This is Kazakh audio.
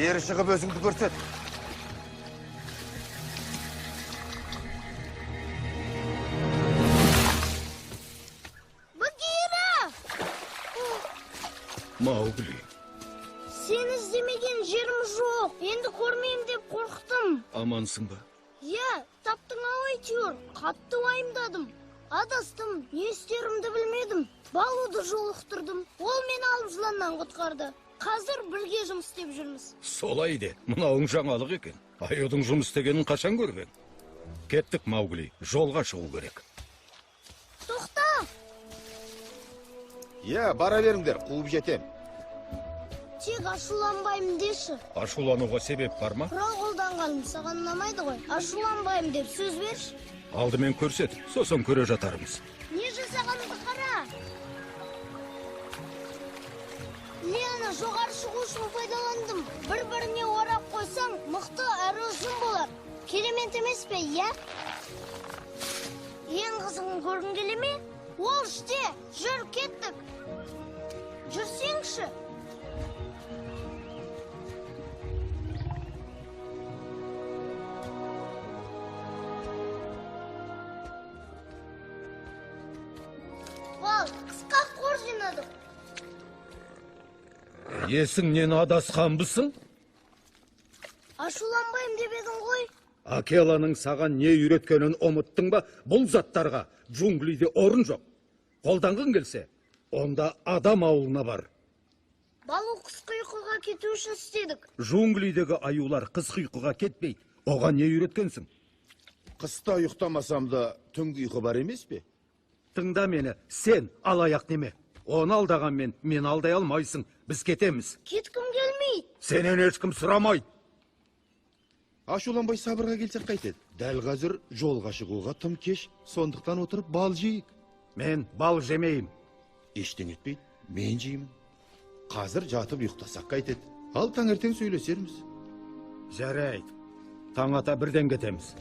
Бері шығып өзіңді көрсет. Багира! Маугли. Сені іздемеген жерім жоқ. Енді көрмеймін деп қорықтым. Амансың ба? Иә, таптың ау әйтеуір. Қатты уайымдадым. Адастым, не істерімді білмедім. Балуды жолықтырдым. Ол мені алып жыланнан құтқарды. Қазір бірге жұмыс істеп жүрміз. Солай де, мынауың жаңалық екен. Аюдың жұмыс істегенін қашан көрген? Кеттік, Маугли, жолға шығу керек. Тоқта! Иә, бара беріңдер, қуып жетем. Тек ашуланбаймын деші. Ашулануға себеп бар ма? Құрал қолданғаным саған ұнамайды ғой. Ашуланбаймын деп сөз берші. Алдымен көрсет, сосын көре жатармыз. Не жасағанымды қара. Лена, жоғары шығу үшін пайдаландым. Бір-біріне орап қойсаң, мықты әрі ұзын болар. Керемет емес пе, иә? Ең қызығын көргің келе ме? Ол іште, жүр, кеттік. Жүрсеңші. Ал, қысқа қор жинадық. Есіңнен адасқанбысың? Ашуланбайым деп едің ғой. Акеланың саған не үйреткенін ұмыттың ба? Бұл заттарға джунглиде орын жоқ. Қолданғың келсе, онда адам ауылына бар. Балу қысқы ұйқыға кету үшін істедік. Джунглидегі аюлар қысқы ұйқыға кетпейді. Оған не үйреткенсің? Қыста ұйықтамасам да түнгі ұйқы бар емес пе? Тыңда мені, сен алаяқ неме. Оны алдағанмен мен алдай алмайсың. Біз кетеміз. Кеткім келмейді. Сенен ешкім сұрамайды. Ашуланбай сабырға келсек қайтеді. Дәл қазір жолға шығуға тым кеш, сондықтан отырып бал жейік. Мен бал жемеймін. Ештен етпейді, мен жеймін. Қазір жатып ұйықтасақ қайтеді. Ал таңертең сөйлесерміз. Жарайды. Таң ата бірден кетеміз.